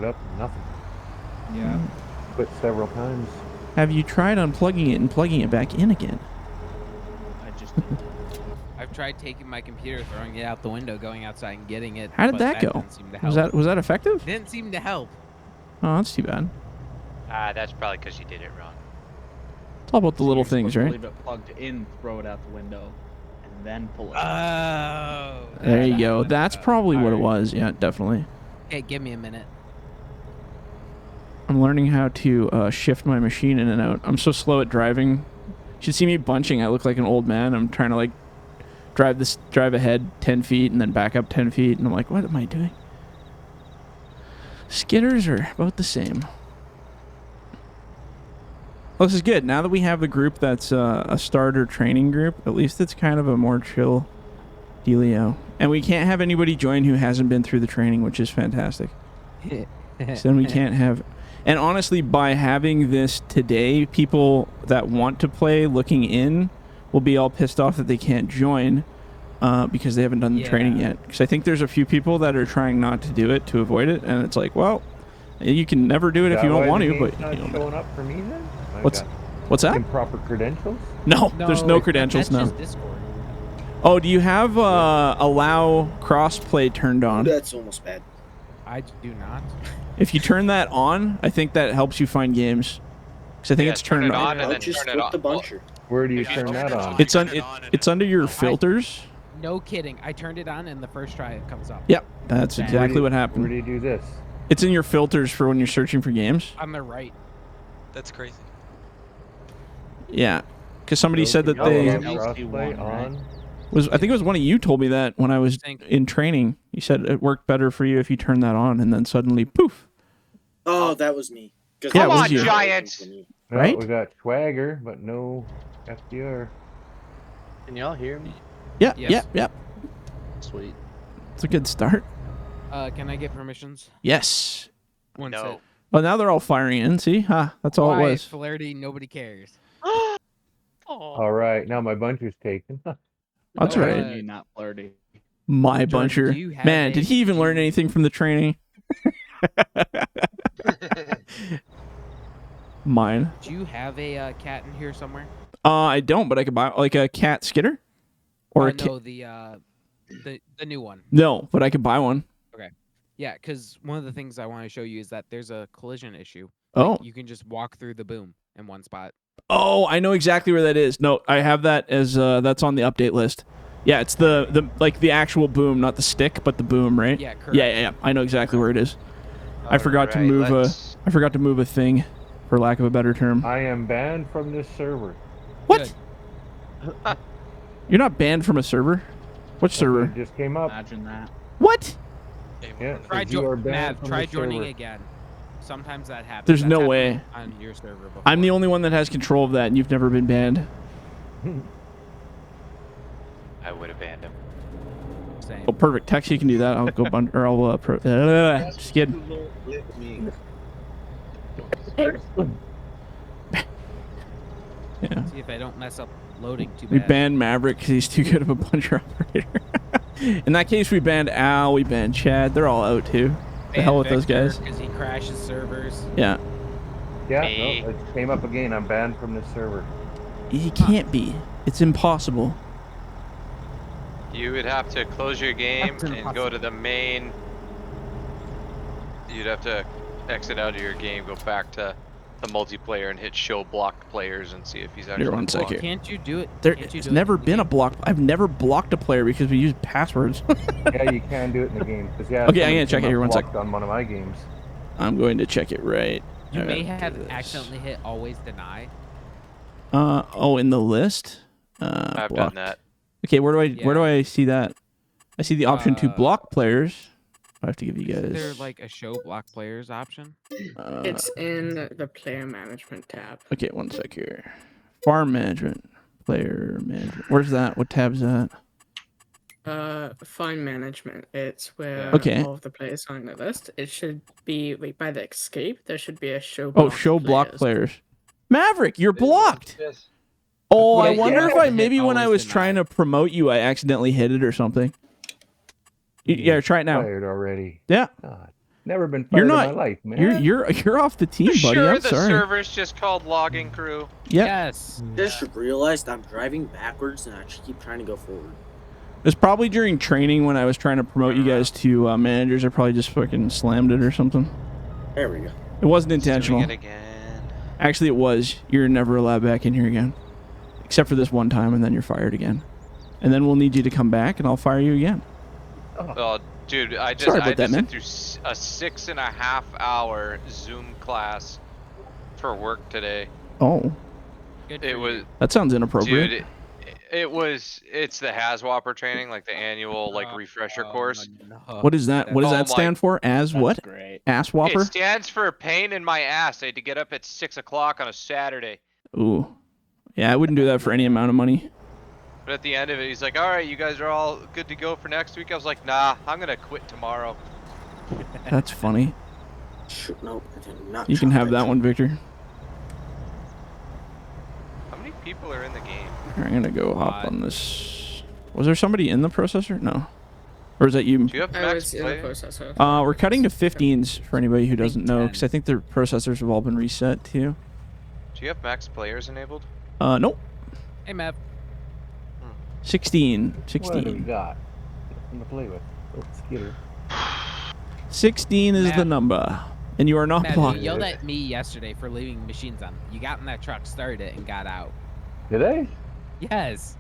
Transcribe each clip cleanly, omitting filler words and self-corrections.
it up, nothing. Yeah. Quit several times. Have you tried unplugging it and plugging it back in again? I just didn't. I've tried taking my computer, throwing it out the window, going outside and getting it. How did but that go? Didn't seem to help. Was that effective? Didn't seem to help. Oh, that's too bad. That's probably because you did it wrong. It's all about the little You're supposed things, to right? Leave it plugged in, throw it out the window, and then pull it. Oh. There you go. happened. That's probably what it Alright. was. Yeah, definitely. Okay, give me a minute. I'm learning how to shift my machine in and out. I'm so slow at driving. You should see me bunching. I look like an old man. I'm trying to like drive ahead 10 feet and then back up 10 feet. And I'm like, what am I doing? Skidders are about the same. Well, this is good. Now that we have the group that's a starter training group, at least it's kind of a more chill dealio. And we can't have anybody join who hasn't been through the training, which is fantastic. So then we can't have... And honestly, by having this today, people that want to play looking in will be all pissed off that they can't join because they haven't done the training yet. Because I think there's a few people that are trying not to do it to avoid it, and it's like, well, you can never do it if you don't want to. But not showing up for me then? What's that? Improper credentials? No, there's no credentials now. That's just Discord. Oh, do you have allow crossplay turned on? That's almost bad. I do not. If you turn that on, I think that helps you find games. Because I think it's turn turned it on and I'll then just turn it flip the off. buncher. Where do you turn that on? It's under your filters. No kidding. I turned it on and the first try it comes up. Yep, that's exactly what Where happened. do you do this? It's in your filters for when you're searching for games. On the right. That's crazy. Yeah, because somebody said that Oh, they crossplay on. I think it was one of you told me that when I was in training. You said it worked better for you if you turned that on, and then suddenly poof. Oh, that was me. Yeah, Come it was on, you. Giants! No, Right? We got Swagger, but no FDR. Can y'all hear me? Yeah, Yes. yep. Sweet. It's a good start. Can I get permissions? Yes. One No. sec. Well, now they're all firing in. See? That's all Why, it was. Flaherty, nobody cares. All right, now my buncher's taken. That's Uh, right. You not flirty. My Jordan, buncher. do you have Man, a- did he even learn anything from the training? Mine. Do you have a cat in here somewhere? I don't, but I could buy like a cat skidder, or a no, the new one. No, but I could buy one. Yeah, because one of the things I want to show you is that there's a collision issue. Oh. You can just walk through the boom in one spot. Oh, I know exactly where that is. No, I have that as that's on the update list. Yeah, it's the like the actual boom, not the stick, but the boom, right? Yeah, correct. Yeah. I know exactly where it is. I forgot to move a thing, for lack of a better term. I am banned from this server. What? You're not banned from a server? Which server? It just came up. Imagine that. What? Yeah, Try, says you are banned Mav, from try the joining server. again. Sometimes that happens. There's That's no happened way. On your server before. I'm the only one that has control of that, and you've never been banned. I would have banned him. Same. Oh, perfect. Tex, you can do that. I'll go or I'll just kidding. Yeah. See if I don't mess up loading too We bad. banned Maverick because he's too good of a puncher operator. In that case, we banned Al, we banned Chad. They're all out too. The hell with those guys. Because he crashes servers. Yeah. Yeah, Me. no, it came up again. I'm banned from this server. He can't be. It's impossible. You would have to close your game That's and impossible. go to the main. You'd have to exit out of your game, go back to the multiplayer, and hit show blocked players and see if he's actually Here, one sec blocked. here. Can't you do it? There, can't you it's do it never in the been a game? block. I've never blocked a player because we use passwords. Yeah, you can do it in the game. 'Cause, yeah, Okay, I'm somebody gonna check came it here, up one sec. blocked on one of my games. I'm going to check it right. You may after have this. accidentally hit always deny. Oh, in the list. I've blocked. done that. Okay, where do I see that? I see the option to Uh, block players. I have to give you Is there guys. like a show block players option? It's in the player management tab. Okay, one sec here. Farm management, player management. Where's that? What tab's that? Fine management. It's where Okay. all of the players are on the list. It should be by the escape. There should be a show. Oh, show block players. Maverick, you're blocked. Yes. Oh, I Yeah, wonder if yeah. I maybe when I Always was trying to promote you, I accidentally hit it or something. Yeah, try it now. Fired already. Yeah. God. Never been You're fired not. in my life, man. You're off the team, buddy. Sure, I'm the sorry. server's just called Logging Crew. Yep. Yes. Just realized I'm driving backwards and I actually keep trying to go forward. It's probably during training when I was trying to promote you guys to managers. I probably just fucking slammed it or something. There we go. It wasn't intentional. Doing it again. Actually, it was. You're never allowed back in here again, except for this one time, and then you're fired again. And then we'll need you to come back, and I'll fire you again. Oh, dude, I just Sorry about that, sit man. through a 6.5-hour Zoom class for work today. Oh, Good It for was, you. that sounds inappropriate. dude. It's the Haswapper training, like the annual refresher course. No. What is that? What does Oh that my- stand for? As That's what? great. Ass It whopper? stands for pain in my ass. I had to get up at 6 o'clock on a Saturday. Ooh. Yeah, I wouldn't do that for any amount of money. But at the end of it, he's like, "All right, you guys are all good to go for next week." I was like, "Nah, I'm gonna quit tomorrow." That's funny. Shoot, nope, I did not. You can try have that one, Victor. How many people are in the game? I'm gonna go hop on this. Was there somebody in the processor? No. Or is that you? Do you have I max was in the play? processor. We're cutting to 15s for anybody who doesn't know, because I think the processors have all been reset too. Do you have max players enabled? Nope. Hey, Mav. 16. What do we 16. got? Nothing to play with. Oh, Skitter. 16 is the Matt. number. And you are not Mav, blocked. you yelled at me yesterday for leaving machines on. You got in that truck, started it, and got out. Did I? Yes.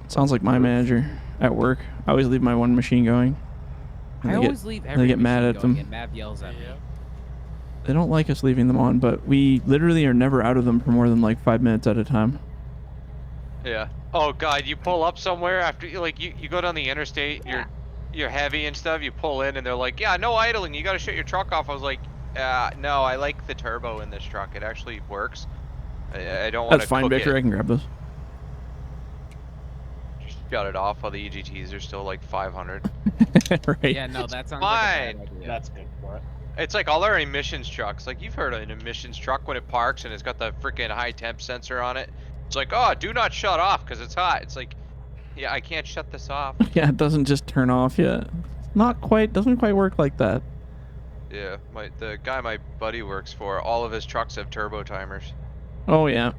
Sounds like my manager at work. I always leave my one machine going. And I they get- always leave every get mad machine at going, them. and Mav yells at me. They don't like us leaving them on, but we literally are never out of them for more than like 5 minutes at a time. Yeah. Oh god, you pull up somewhere after you go down the interstate, you're heavy and stuff, you pull in and they're like, "Yeah, no idling, you gotta shut your truck off." I was like, no, I like the turbo in this truck. It actually works. I don't want to That's fine, Victor. I can grab those. shut it off while the EGTs are still like 500. Right. Yeah, no, that sounds like a fine. bad idea. That's good for it. It's like all our emissions trucks. Like, you've heard of an emissions truck when it parks and it's got the freaking high temp sensor on it. It's like, oh, do not shut off because it's hot. It's like, yeah, I can't shut this off. Yeah, it doesn't just turn off yet. Not quite. Doesn't quite work like that. Yeah, the guy my buddy works for, all of his trucks have turbo timers. Oh yeah.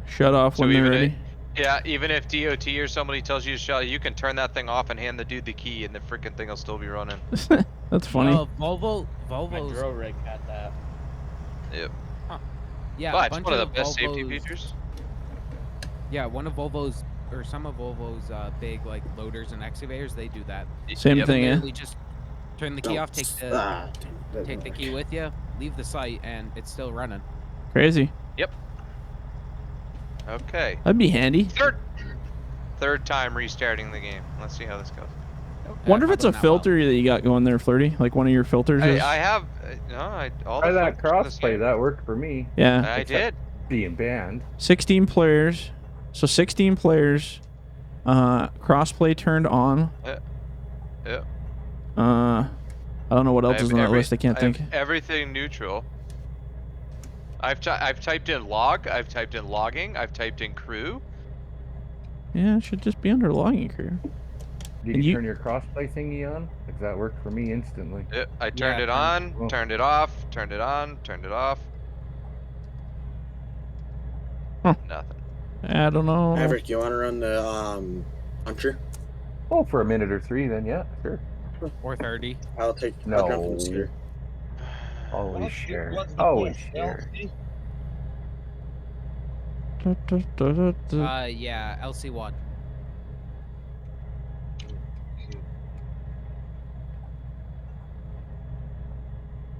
Shut off So when they're even ready. Yeah, even if DOT or somebody tells you to shut, you can turn that thing off and hand the dude the key, and the freaking thing will still be running. That's funny. Oh, My Volvo's. drill rig had that. Yep. Yeah, But a it's bunch one of the of best safety Volvos- features. Yeah, one of Volvo's or some of Volvo's big like loaders and excavators, they do that. Same Yep. thing, yeah. Literally just turn the key off, take the Take key with you, leave the site, and it's still running. Crazy. Okay. That'd be handy. Third time restarting the game. Let's see how this goes. Wonder if it's a Probably not well. filter that you got going there, Flirty. Like one of your filters is. I have all Try the that filters in this crossplay. game. That worked for me. Yeah. I did. Being banned. 16 players. So 16 players. Crossplay turned on. Yeah. I don't know what else is on that list. I can't think. Everything neutral. I've typed in log. I've typed in logging. I've typed in crew. Yeah, it should just be under logging crew. Did And you you- turn your crossplay thingy on? Because that worked for me instantly. I turned Yeah, it on, well- turned it off, turned it on, turned it off. Huh. Nothing. I don't know. Maverick, you want to run the Hunter? Oh, for a minute or three, then yeah, sure. Or 30. I'll jump in the No. scooter. Always share. Always share. Yeah, LC1.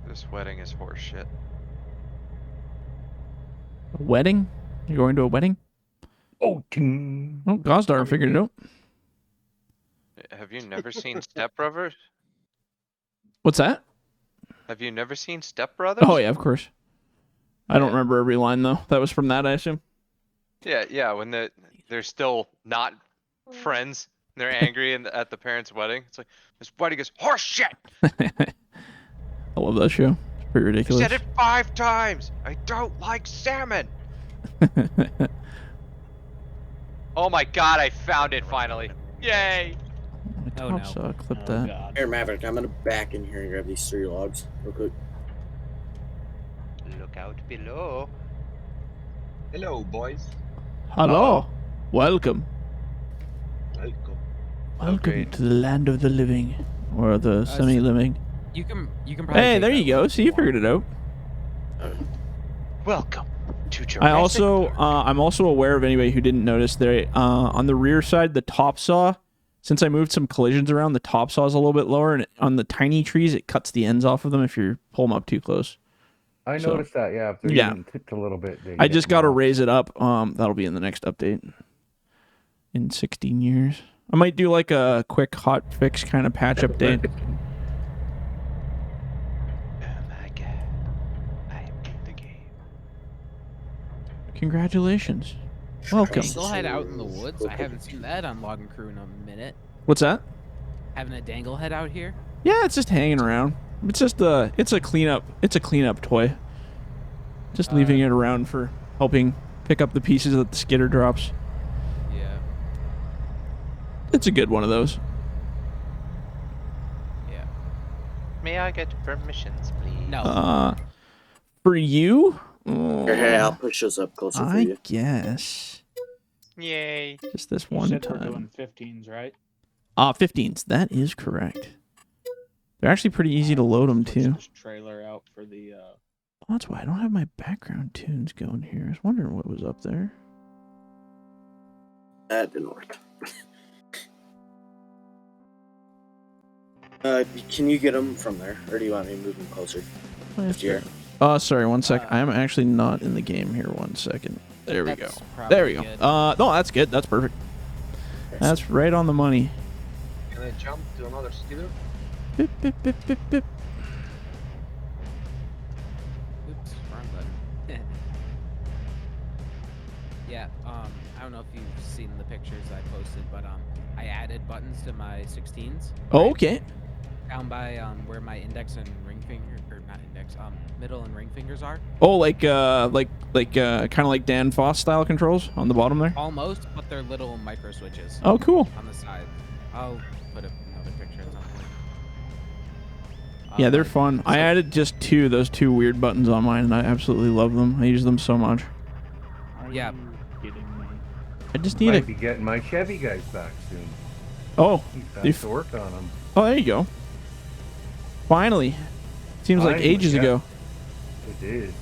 This wedding is horseshit. A wedding? You're going to a wedding? Oh, ting. Oh, Gozdar figured it out. Have you never seen Step Brothers? What's that? Have you never seen Step Brothers? Oh, yeah, of course. I don't Yeah. remember every line, though. That was from that, I assume. Yeah. When they're still not friends, and they're angry at the parents' wedding. It's like this wedding is horseshit. I love that show. It's pretty I ridiculous. said it 5 times. I don't like salmon. Oh my god, I found it finally. Yay. My Oh, top no. saw clip Oh, that. God. Here, Maverick, I'm gonna back in here and grab these 3 logs real quick. Look out below. Hello, boys. Hello. Welcome. Welcome. Welcome great. to the land of the living. Or the so- semi-living. You can probably. Hey, take there that you go. one if See, you want. figured it out. Welcome to Jurassic I also, Park. I'm also aware of anybody who didn't notice there. On the rear side, the top saw, since I moved some collisions around, the top saw is a little bit lower, and on the tiny trees, it cuts the ends off of them if you pull them up too close. I So- noticed that. Yeah, if they're Yeah. even tipped a little bit, they I get just got to them off. raise it up. That'll be in the next update. In 16 years, I might do like a quick hot fix kind of patch update. Oh my god. I'm in the game. Congratulations. Welcome. Dangle head out in the woods. I haven't seen that on Logging Crew in a minute. What's that? Having a dangle head out here. Yeah, it's just hanging around. It's just it's a cleanup toy. Just leaving it around for helping pick up the pieces that the skidder drops. Yeah. It's a good one of those. Yeah. May I get permissions, please? No. For you, Here, I'll push those up closer for I you. guess Yay. just this You one said we're time. doing 15s, right? 15s. That is correct. They're actually pretty easy to load them Switch too. this trailer out for the Oh, that's why I don't have my background tunes going here. I was wondering what was up there. That didn't work. Can you get them from there, or do you want me to move them closer? FDR. Oh, sorry, one sec. I am actually not in the game here. 1 second. There we go. That's probably There we go. good. No, that's good. That's perfect. That's right on the money. Can I jump to another skidder? Bip, bip, bip, bip, bip. Oops, wrong button. Yeah, I don't know if you've seen the pictures I posted, but I added buttons to my 16s. Oh, okay. Down by where my index and ring finger, or not index, middle and ring fingers are. Oh, kind of like Dan Foss style controls on the bottom there. Almost, but they're little micro switches Oh, cool. on the side. I'll put up another picture at some point. Yeah, they're Like, fun. I added just those two weird buttons on mine, and I absolutely love them. I use them so much. Are Yeah. you kidding me? I just need Might a. be getting my Chevy guys back soon. Oh, He's They back f- to work on them. oh, there you go. Finally. Seems like Finally, ages yeah. ago. It is.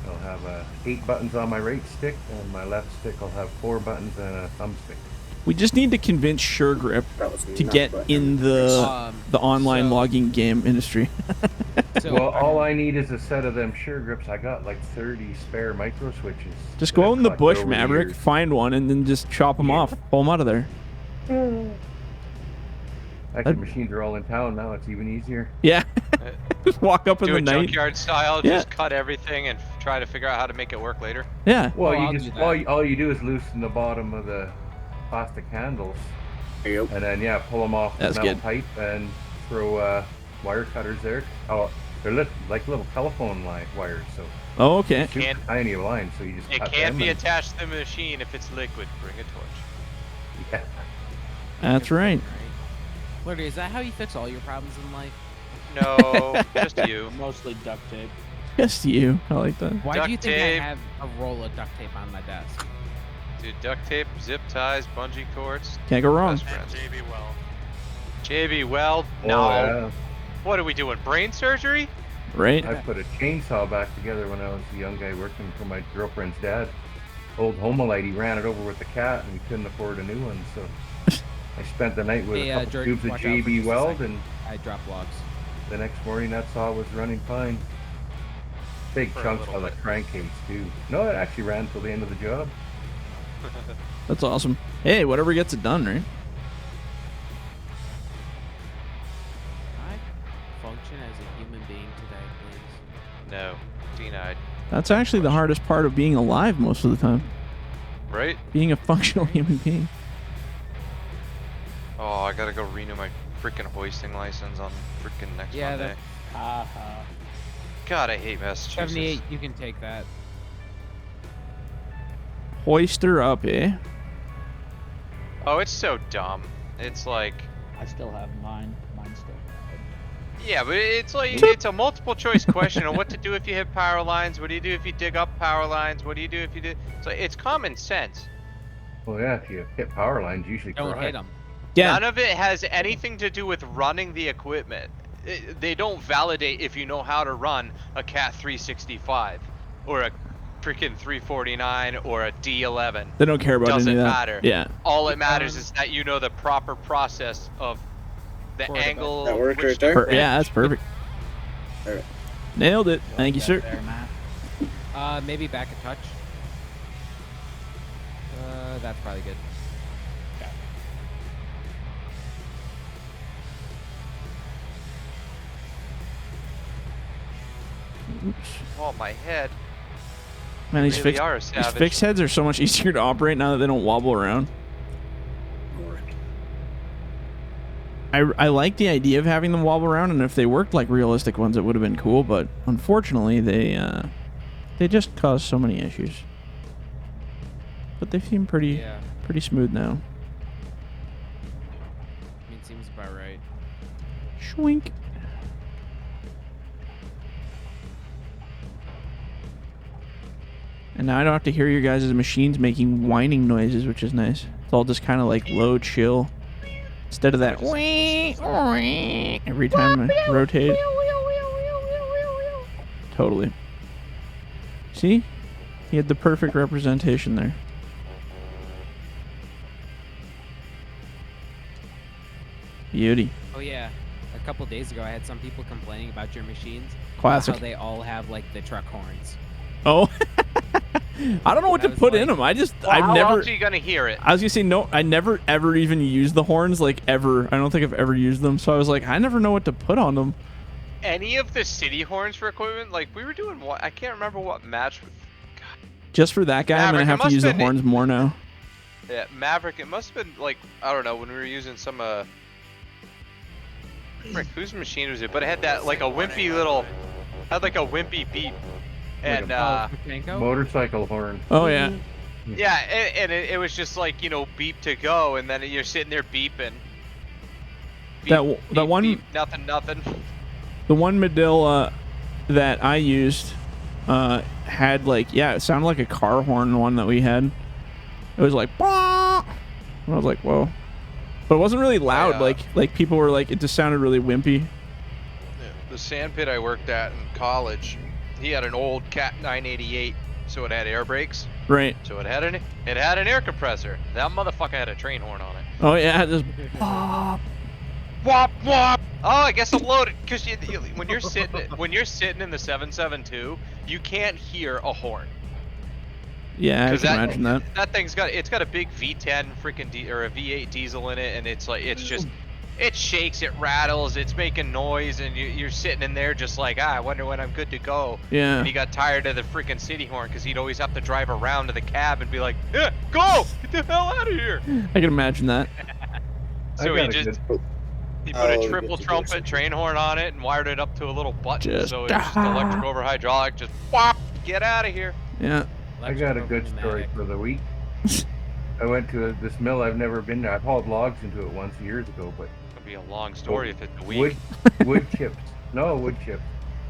I'll have 8 buttons on my right stick, and my left stick will have 4 buttons and a thumbstick. We just need to convince SureGrip That was to not get button. in the online so- logging game industry. So, Well, all I need is a set of them sure grips. I got like 30 spare micro switches. Just that go I've out in the collected bush, over the Maverick, years. find one, and then just chop them off. Pull them out of there. Actually, machines are all in town now. It's even easier. Yeah. Just walk up in Do the it night. junkyard style, Yeah. just cut everything and try to figure out how to make it work later. Yeah. Well, I'll you do just that. all you do is loosen the bottom of the plastic handles, There you go. and then pull them off That's the metal good. pipe and throw wire cutters there. Oh, they're like little telephone line wires, so Oh, okay. super Can't- tiny line. So you just It cut can't them be and- attached to the machine if it's liquid. Bring a torch. Yeah. That's right. Flirty, is that how you fix all your problems in life? No, just you. Mostly duct tape. Yes, you. I like that. Why do you Duct think tape. I have a roll of duct tape on my desk? Dude, duct tape, zip ties, bungee cords. Can't go wrong. Best friends. JB Weld? Oh, No. yeah. What are we doing? Brain surgery? Right? I put a chainsaw back together when I was a young guy working for my girlfriend's dad. Old Homelite, he ran it over with the cat, and we couldn't afford a new one, so I spent the night with Hey, a couple Jordan, tubes of watch out for JB just a Weld, second. and I drop logs. the next morning that saw was running fine. Big For a chunks little of the bit. crankcase too. No, it actually ran till the end of the job. That's awesome. Hey, whatever gets it done, right? I function as a human being today, please. No. Denied. That's actually the hardest part of being alive most of the time. Right? Being a functional human being. Oh, I gotta go renew my freaking hoisting license on freaking next Yeah, Monday. Haha. God, I hate Massachusetts. 78, you can take that. Hoist her up, eh? Oh, it's so dumb. It's like, I still have mine. Mine's still valid. yeah, but it's like, it's a multiple choice question on what to do if you hit power lines. What do you do if you dig up power lines? What do you do if you do? So it's common sense. Well, yeah, if you hit power lines, you usually Don't cry. hit them. Yeah. None of it has anything to do with running the equipment. They don't validate if you know how to run a Cat 365 or a freaking 349 or a D11. They don't care about Doesn't any of that. matter. Yeah. All it matters is that you know the proper process of the Forward angle. That work which right there? Yeah, that's perfect. Alright. Nailed it. You Thank you, like sir. that there, Matt? Maybe back a touch. That's probably good. Oops. Oh, my head. Man, these, Really are a these savage. fixed heads are so much easier to operate now that they don't wobble around. I like the idea of having them wobble around, and if they worked like realistic ones, it would have been cool. But unfortunately, they just cause so many issues. But they seem pretty smooth now. I mean, seems about right. Schwink. And now I don't have to hear your guys' machines making whining noises, which is nice. It's all just kind of like low chill. Instead of that every time I rotate. Totally. See? He had the perfect representation there. Beauty. Oh yeah, a couple days ago I had some people complaining about your machines. Classic. How they all have like the truck horns. Oh. I don't know what I to was put like, in them. I've How never. else are you gonna hear it? I was gonna say no. I never ever even used the horns, like ever. I don't think I've ever used them. So I was like, I never know what to put on them. Any of the city horns for equipment, like we were doing what? I can't remember what match. Just for that guy, I'm gonna Maverick, have it to use the must've been- horns more now. Yeah, Maverick. It must have been like, I don't know, when we were using some frick, whose machine was it? But it had that like a wimpy little, had like a wimpy beep, and Motorcycle horn. Oh yeah. yeah, and it was just like, you know, beep to go, and then you're sitting there beeping. Beep, That beep, one. beep, nothing. The one Medill that I used had like, yeah, it sounded like a car horn. The one that we had, it was like, bah! And I was like, whoa, but it wasn't really loud. Like people were like, it just sounded really wimpy. The sand pit I worked at in college, he had an old Cat 988, so it had air brakes. Right. So it had an air compressor. That motherfucker had a train horn on it. Oh yeah, just Wop wop. Oh, I guess I'm loaded. Cause when you're sitting in the 772, you can't hear a horn. yeah, I 'Cause can imagine that. That thing's got a big V10 freaking or a V8 diesel in it, and it's like it shakes, it rattles, it's making noise, and you're sitting in there just like, I wonder when I'm good to go. Yeah. And he got tired of the freaking city horn because he'd always have to drive around to the cab and be like, yeah, go, get the hell out of here. I can imagine that. So he put a triple trumpet train horn on it and wired it up to a little button, so it was just electric over hydraulic, just whop, get out of here. Yeah. I got a good story for the week. I went to this mill I've never been there. I've hauled logs into it once years ago, but It'll be a long story if it's a week. Wood chips. No, wood chips.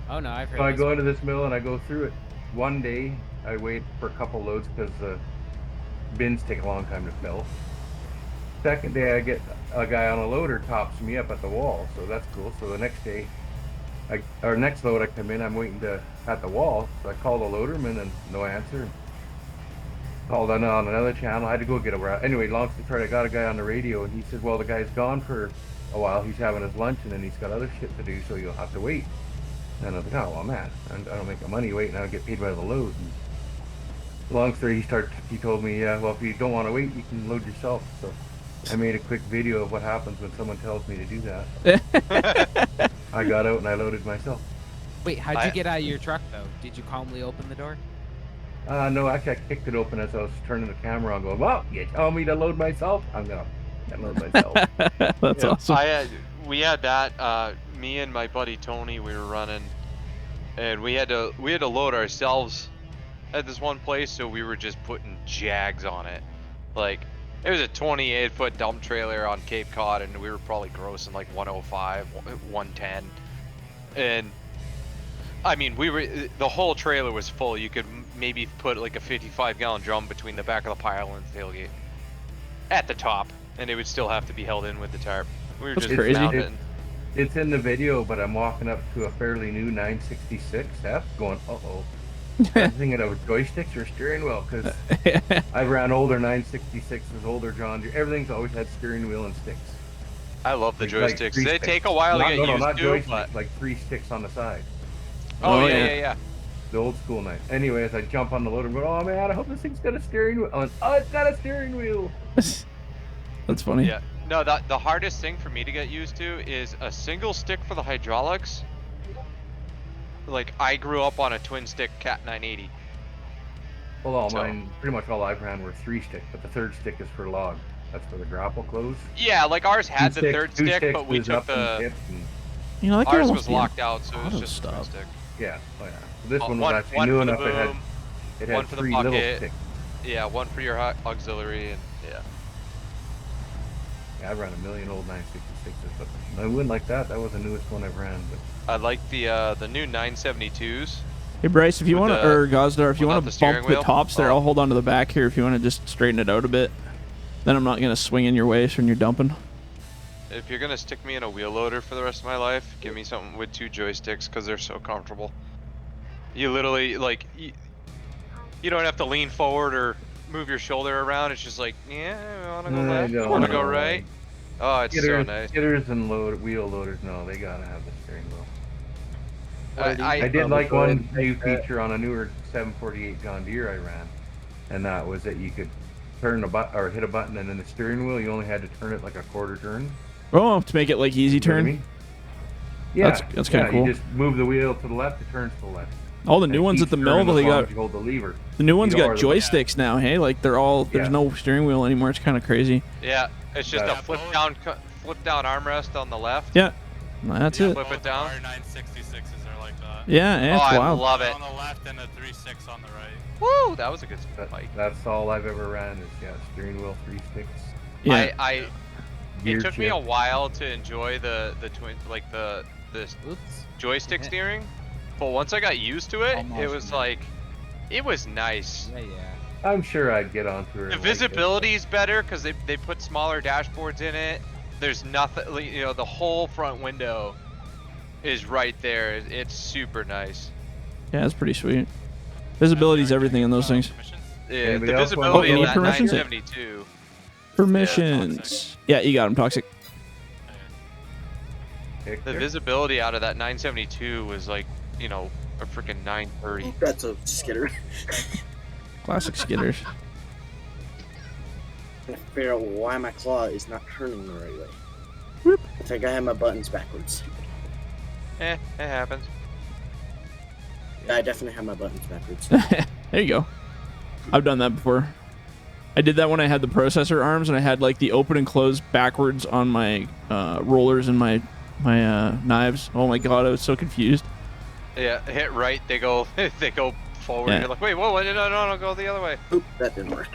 Oh no, I've heard. So I this go one. into this mill and I go through it. One day I wait for a couple loads because the bins take a long time to fill. Second day I get a guy on a loader tops me up at the wall, so that's cool. So the next day, next load I come in, I'm waiting at the wall. So I call the loaderman and no answer. Called on another channel. I had to go get a route. Anyway, long story short, I got a guy on the radio and he said, well, the guy's gone for a while. He's having his lunch and then he's got other shit to do, so you'll have to wait. And I was like, oh well, man, I don't make no money waiting. I don't get paid by the load. And long story, he told me, yeah, well, if you don't want to wait, you can load yourself. So I made a quick video of what happens when someone tells me to do that. I got out and I loaded myself. Wait, how'd you get out of your truck though? Did you calmly open the door? No, actually I kicked it open as I was turning the camera on, going, well, you tell me to load myself? I'm gonna load myself. That's awesome. We had that, me and my buddy Tony, we were running, and we had to load ourselves at this one place, so we were just putting jags on it. Like, It was a 28-foot dump trailer on Cape Cod, and we were probably grossing like 105, 110. And I mean, the whole trailer was full. You could maybe put like a 55-gallon drum between the back of the pile and the tailgate at the top, and it would still have to be held in with the tarp. We were That's just crazy. mounting. It's in the video, but I'm walking up to a fairly new 966F going, uh-oh. I'm thinking of joysticks or steering wheel, because I ran older 966s, older John Deere. Everything's always had steering wheel and sticks. I love the Like joysticks. three They sticks. take a while to Not- get no, no, used not to, joysticks, but... like 3 sticks on the side. Oh, Oh, yeah, yeah. yeah, yeah. The old school knife. Anyways, I jump on the loader and go, oh man, I hope this thing's got a steering wheel. I went, oh, it's got a steering wheel. That's funny. Yeah. No, the hardest thing for me to get used to is a single stick for the hydraulics. Like, I grew up on a twin stick Cat 980. Well, So- mine, pretty much all I've ran were 3 stick, but the 3rd stick is for log. That's for the grapple close. Yeah, like ours had Two the sticks- 3rd two stick, sticks but we is took up and the... tip and- You know, that could Ours almost was be locked out, so it was auto just a twin stop. stick. yeah, oh yeah. So this Oh, one was one- actually one new for the enough. It boom, had one for the 3 little bucket. sticks. Yeah, one for your auxiliary, and yeah. Yeah, I ran a million old 966s, but I wouldn't like that. That was the newest one I've ran. But I like the new 972s. Hey Bryce, if you With want to, the- or Gozdar, if you without want the to steering bump the wheel? tops there, Oh. I'll hold on to the back here if you want to just straighten it out a bit. Then I'm not gonna swing in your way when you're dumping. If you're gonna stick me in a wheel loader for the rest of my life, give me something with 2 joysticks, because they're so comfortable. You literally, like, you don't have to lean forward or move your shoulder around. It's just like, yeah, I wanna go left, I wanna go right. Oh, it's so nice. Skidders and wheel loaders, no, they gotta have the steering wheel. I I did like go ahead one and new take that. feature on a newer 748 John Deere I ran, and that was that you could turn a button or hit a button, and then the steering wheel you only had to turn it like a quarter turn. Oh, to make it like easy You know what I turn. mean? Yeah, That's kinda yeah, cool. You just move the wheel to the left, it turns to the left. All the And new it ones at keeps the turning mill, as they long got as you hold the lever. the new ones Either got or the- joysticks now. Hey, like they're all there's Yeah. no steering wheel anymore. It's kind of crazy. Yeah, it's just Yeah. a flip down armrest on the left. Yeah, that's it. Flip it down. R966s are like that. Yeah, it's Oh, I wild. love it. On the left and a 3.6 on the right. Woo, that was a good spike. That's all I've ever ran is steering wheel, 3 sticks. Yeah, Gear It took me shift. a while to enjoy the twin, like the Oops. joystick Yeah. steering, but once I got used to it, it Almost, was man. like, it was nice. Yeah, yeah. I'm sure I'd get onto her. The and like it. visibility is better because they put smaller dashboards in it. There's nothing, like, you know, the whole front window is right there. It's super nice. yeah, it's pretty sweet. Visibility's everything in those things. Permissions? Yeah, Anybody the else want- visibility Oh, in you need that permissions? 972. Permissions. Yeah, you got them. Toxic. Heck, The there. visibility out of that 972 was like, you know, a freaking 930. That's a skidder. Classic skidders. I figure out why my claw is not turning the right way. Whoop. I think I have my buttons backwards. It happens. Yeah, I definitely have my buttons backwards. There you go. I've done that before. I did that when I had the processor arms and I had like the open and close backwards on my rollers and my knives. Oh my god, I was so confused. Yeah, hit right, they go forward. Yeah. You're like, wait, whoa, no, go the other way. Oop, that didn't work.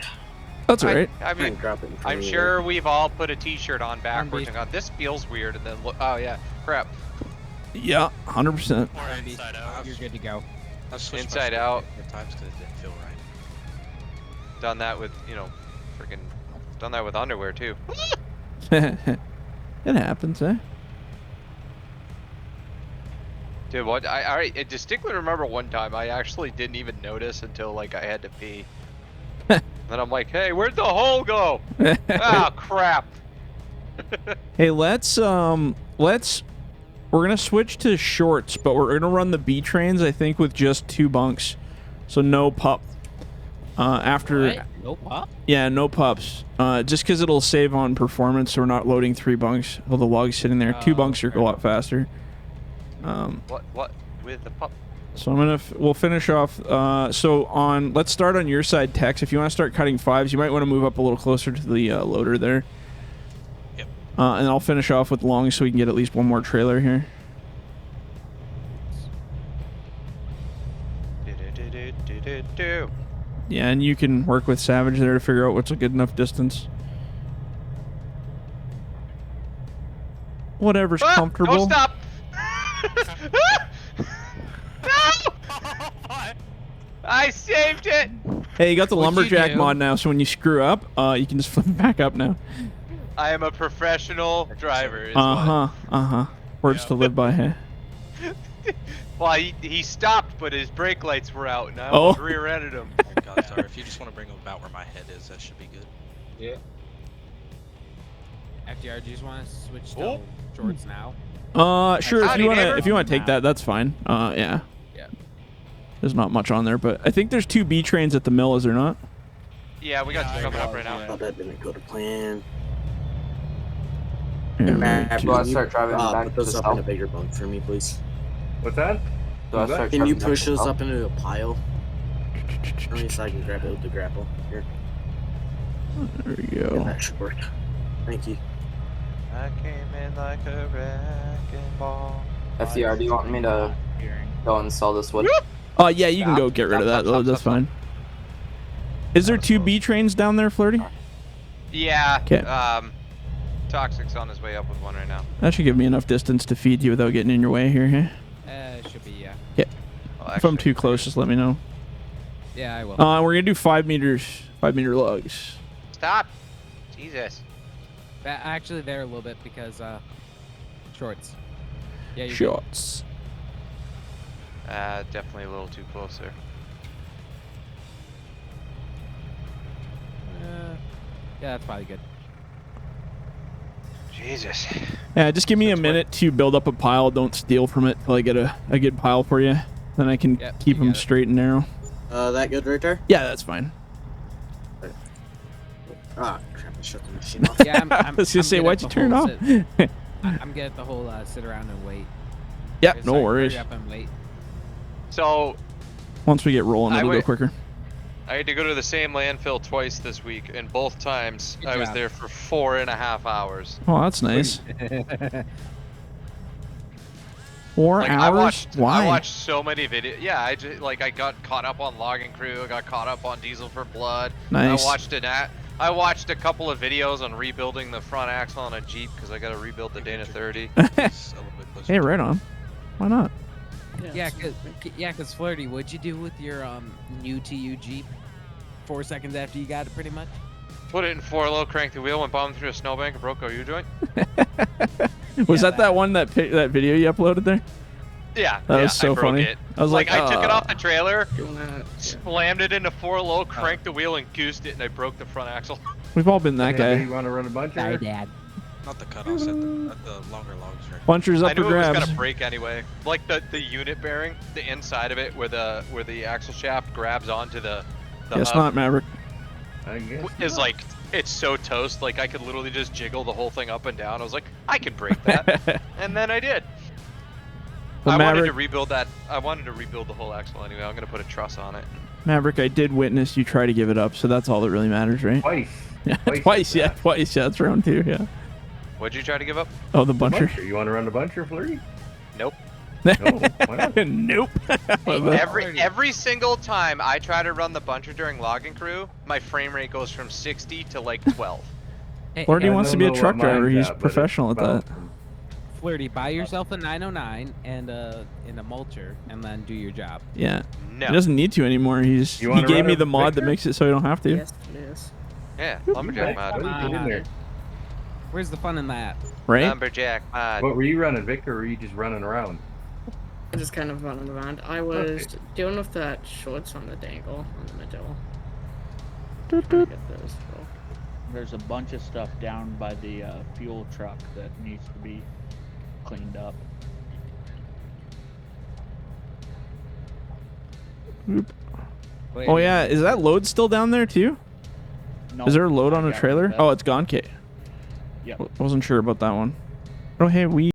That's alright. I Try mean, and drop it. and I'm turn it sure we've all put a T-shirt on backwards beef. and gone, this feels weird, and then look, oh yeah, crap. Yeah, 100%. Or inside out. You're good to go. I've switched my Inside script out. at times because it didn't feel right. Done that with, you know, done that with underwear too. It happens, eh? Dude, what? I distinctly remember one time I actually didn't even notice until like I had to pee. Then I'm like, hey, where'd the hole go? Ah, crap. Hey, let's we're gonna switch to shorts, but we're gonna run the B trains, I think, with just 2 bunks, so no pup. After What? No pop? yeah, no pups. Just because it'll save on performance, so we're not loading 3 bunks. While the log's sitting there, 2 bunks are a lot faster. What with the pup? So I'm gonna we'll finish off. Let's start on your side, Tex. If you want to start cutting 5s, you might want to move up a little closer to the loader there. Yep. And I'll finish off with longs so we can get at least one more trailer here. Do. Yeah, and you can work with Savage there to figure out what's a good enough distance. Whatever's comfortable. Don't stop. No! I saved it. Hey, you got the What'd you lumberjack do? mod now, so when you screw up, you can just flip it back up now. I am a professional driver. is what. Words to live by, hey. Well, he stopped, but his brake lights were out, and I Oh. almost rear-ended him. Oh my god, sorry. If you just want to bring them about where my head is, that should be good. Yeah. FDR, do you just want to switch to Oh. shorts now? Sure. Howdy, neighbor. If you wanna take that, that's fine. Yeah. Yeah. There's not much on there, but I think there's 2 B trains at the mill, is there not? Yeah, we got two coming up right now. Oh, that didn't go to plan. Yeah, Matt, right, can too. you, put those up in a bigger bunk for me, please? What's that? Who's that? Can you push those up into a pile? At least I can grab it with the grapple. Here, There we yeah, go. that should work. Thank you. I came in like a wrecking ball. FDR, do you want me to go install this wood? Yeah, you can go get rid of that. Stop, That's stop. fine. Is there 2 B trains down there, Flirty? Yeah. 'Kay. Toxic's on his way up with one right now. That should give me enough distance to feed you without getting in your way here, hey? Should be, yeah. Well, If I'm actually, too close, just let me know. Yeah, I will. We're gonna do 5 meters, 5-meter logs. Stop. Jesus. Actually, there a little bit because shorts. Yeah, you're good. Shots. Definitely a little too close there. Yeah, that's probably good. Jesus. Yeah, just give me a minute to build up a pile. Don't steal from it till I get a good pile for you. Then I can Yep, keep you them got it. straight and narrow. That good right there? Yeah, that's fine. Ah, crap! I shut the machine off. Yeah, I was gonna say, good why'd at you the turn whole it off? I'm good at the whole sit around and wait. Yeah, Or no sorry, worries. hurry up and wait. So Once we get rolling, I it'll go went- quicker. I had to go to the same landfill twice this week, and both times Good I was job. there for 4.5 hours. Oh, that's nice. 4 Like, hours? Why? I watched so many videos. Yeah, I got caught up on Logging Crew. I got caught up on Diesel for Blood. Nice. I watched a couple of videos on rebuilding the front axle on a Jeep because I got to rebuild the Dana 30. It's a little bit closer. Hey, right on. Why not? Yeah, cause Flirty, what'd you do with your new to you Jeep? 4 seconds after you got it, pretty much. Put it in 4-low, cranked the wheel, and bombed through a snowbank and broke our U-joint. Was Yeah, that one that video you uploaded there? Yeah, That yeah, was so I broke funny. it. I was like, I took it off the trailer, Doing that. slammed it into 4-low, cranked the wheel, and goosed it, and I broke the front axle. We've all been that Hey, guy. You want to run a bunch Sorry, of Dad. Not the cutoffs, at the longer logs, right? Punchers I up knew for it was grabs. gonna break anyway. Like the unit bearing, the inside of it, where the axle shaft grabs onto the Guess hub, not, Maverick. I guess. is like it's so toast. Like I could literally just jiggle the whole thing up and down. I was like, I can break that, and then I did. Well, I wanted to Maverick, rebuild that. I wanted to rebuild the whole axle anyway. I'm gonna put a truss on it. Maverick, I did witness you try to give it up, so that's all that really matters, right? Twice. Yeah, Twice twice, did yeah, that. twice, yeah. That's round 2, yeah. What'd you try to give up? Oh, the buncher. Buncher. You want to run the buncher, Flirty? Nope. No. Why not? Nope. Every single time I try to run the buncher during Logging Crew, my frame rate goes from 60 to like 12. Hey, Flirty I wants to don't be a know what truck driver. mine's He's at, but professional it's at that. about- Flirty, buy yourself a 909 and a mulcher, and then do your job. Yeah. No. He doesn't need to anymore. You He wanna gave run me a the mod that Victor? makes it so you don't have to. Yes, it is. Yeah, lumberjack mod. What did you get in there? Where's the fun in that? Right? Lumberjack mod. What were you running, Victor, or were you just running around? I just kind of running around. I was dealing with that shorts on the dangle on the middle. Trying to get those full. There's a bunch of stuff down by the fuel truck that needs to be cleaned up. Wait, Oh, yeah. Is that load still down there, too? No, Is there a load I on a got rid trailer? of that. Oh, it's gone, Kate. Yep. Wasn't sure about that one. Oh, hey, we